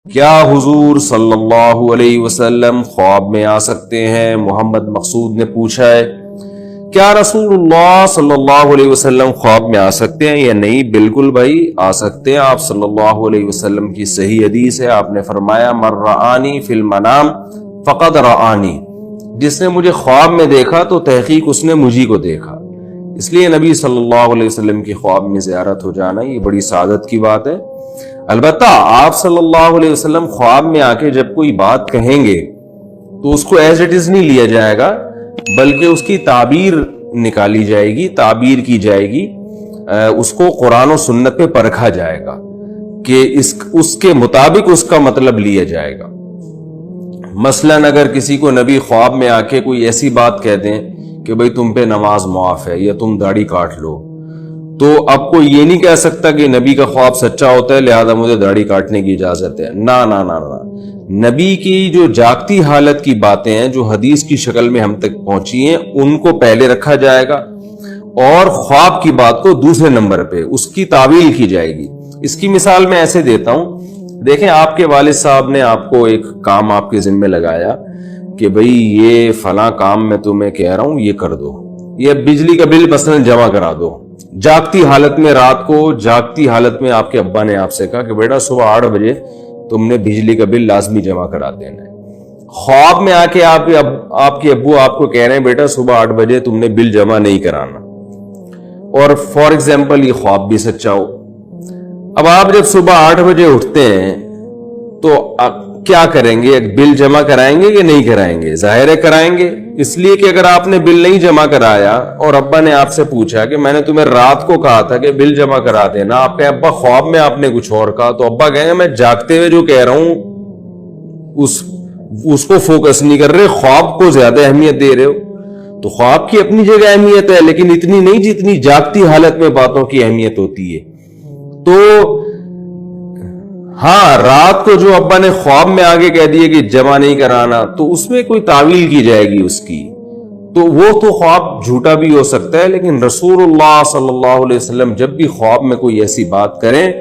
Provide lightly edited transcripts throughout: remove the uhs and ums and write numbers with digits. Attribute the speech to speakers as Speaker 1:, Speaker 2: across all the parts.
Speaker 1: کیا حضور صلی اللہ علیہ وسلم خواب میں آ سکتے ہیں؟ محمد مقصود نے پوچھا ہے کیا رسول اللہ صلی اللہ علیہ وسلم خواب میں آ سکتے ہیں یا نہیں؟ بالکل بھائی آ سکتے ہیں۔ آپ صلی اللہ علیہ وسلم کی صحیح حدیث ہے، آپ نے فرمایا من رآنی فی المنام فقد رآنی، جس نے مجھے خواب میں دیکھا تو تحقیق اس نے مجھی کو دیکھا۔ اس لیے نبی صلی اللہ علیہ وسلم کی خواب میں زیارت ہو جانا یہ بڑی سعادت کی بات ہے۔ البتہ آپ صلی اللہ علیہ وسلم خواب میں آ کے جب کوئی بات کہیں گے تو اس کو ایز اٹ از نہیں لیا جائے گا، بلکہ اس کی تعبیر نکالی جائے گی، تعبیر کی جائے گی، اس کو قرآن و سنت پہ پرکھا جائے گا کہ اس کے مطابق اس کا مطلب لیا جائے گا۔ مثلاً اگر کسی کو نبی خواب میں آ کے کوئی ایسی بات کہہ دیں کہ بھئی تم پہ نماز معاف ہے یا تم داڑھی کاٹ لو، تو اب کوئی یہ نہیں کہہ سکتا کہ نبی کا خواب سچا ہوتا ہے لہذا مجھے داڑھی کاٹنے کی اجازت ہے۔ نہ، نبی کی جو جاگتی حالت کی باتیں ہیں جو حدیث کی شکل میں ہم تک پہنچی ہیں ان کو پہلے رکھا جائے گا اور خواب کی بات کو دوسرے نمبر پہ اس کی تعویل کی جائے گی۔ اس کی مثال میں ایسے دیتا ہوں، دیکھیں آپ کے والد صاحب نے آپ کو ایک کام آپ کے ذمہ لگایا کہ بھئی یہ فلاں کام میں تمہیں کہہ رہا ہوں یہ کر دو، یہ بجلی کا بل مثلا جمع کرا دو۔ جاگتی حالت میں رات کو جاگتی حالت میں آپ کے ابا نے آپ سے کہا کہ بیٹا صبح 8 بجے تم نے بجلی کا بل لازمی جمع کرا دینا ہے۔ خواب میں آ کے آپ کے ابو آپ کو کہہ رہے ہیں بیٹا صبح 8 بجے تم نے بل جمع نہیں کرانا، اور فار ایگزامپل یہ خواب بھی سچا ہو۔ اب آپ جب صبح 8 بجے اٹھتے ہیں تو کیا کریں گے؟ بل جمع کرائیں گے کہ نہیں کرائیں گے؟ ظاہر ہے کرائیں گے، اس لیے کہ اگر آپ نے بل نہیں جمع کرایا اور ابا نے آپ سے پوچھا کہ میں نے تمہیں رات کو کہا تھا کہ بل جمع کرا دینا، آپ کے ابا خواب میں آپ نے کچھ اور کہا، تو ابا کہیں گے میں جاگتے ہوئے جو کہہ رہا ہوں اس کو فوکس نہیں کر رہے، خواب کو زیادہ اہمیت دے رہے ہو۔ تو خواب کی اپنی جگہ اہمیت ہے لیکن اتنی نہیں جتنی جاگتی حالت میں باتوں کی اہمیت ہوتی ہے۔ تو ہاں، رات کو جو ابا نے خواب میں آگے کہہ دیے کہ جمع نہیں کرانا تو اس میں کوئی تعویل کی جائے گی اس کی، تو وہ تو خواب جھوٹا بھی ہو سکتا ہے، لیکن رسول اللہ صلی اللہ علیہ وسلم جب بھی خواب میں کوئی ایسی بات کریں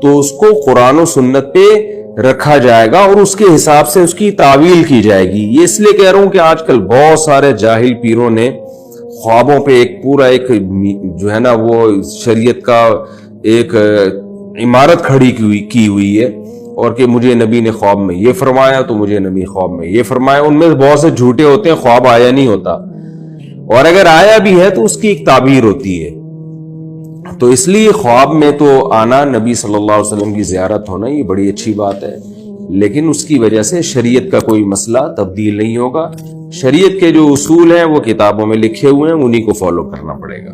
Speaker 1: تو اس کو قرآن و سنت پہ رکھا جائے گا اور اس کے حساب سے اس کی تعویل کی جائے گی۔ یہ اس لیے کہہ رہا ہوں کہ آج کل بہت سارے جاہل پیروں نے خوابوں پہ ایک پورا جو ہے نا وہ شریعت کا ایک عمارت کھڑی کی ہوئی ہے، اور کہ مجھے نبی نے خواب میں یہ فرمایا تو مجھے نبی خواب میں یہ فرمایا۔ ان میں بہت سے جھوٹے ہوتے ہیں، خواب آیا نہیں ہوتا، اور اگر آیا بھی ہے تو اس کی ایک تعبیر ہوتی ہے۔ تو اس لیے خواب میں تو آنا، نبی صلی اللہ علیہ وسلم کی زیارت ہونا یہ بڑی اچھی بات ہے، لیکن اس کی وجہ سے شریعت کا کوئی مسئلہ تبدیل نہیں ہوگا۔ شریعت کے جو اصول ہیں وہ کتابوں میں لکھے ہوئے ہیں، انہی کو فالو کرنا پڑے گا۔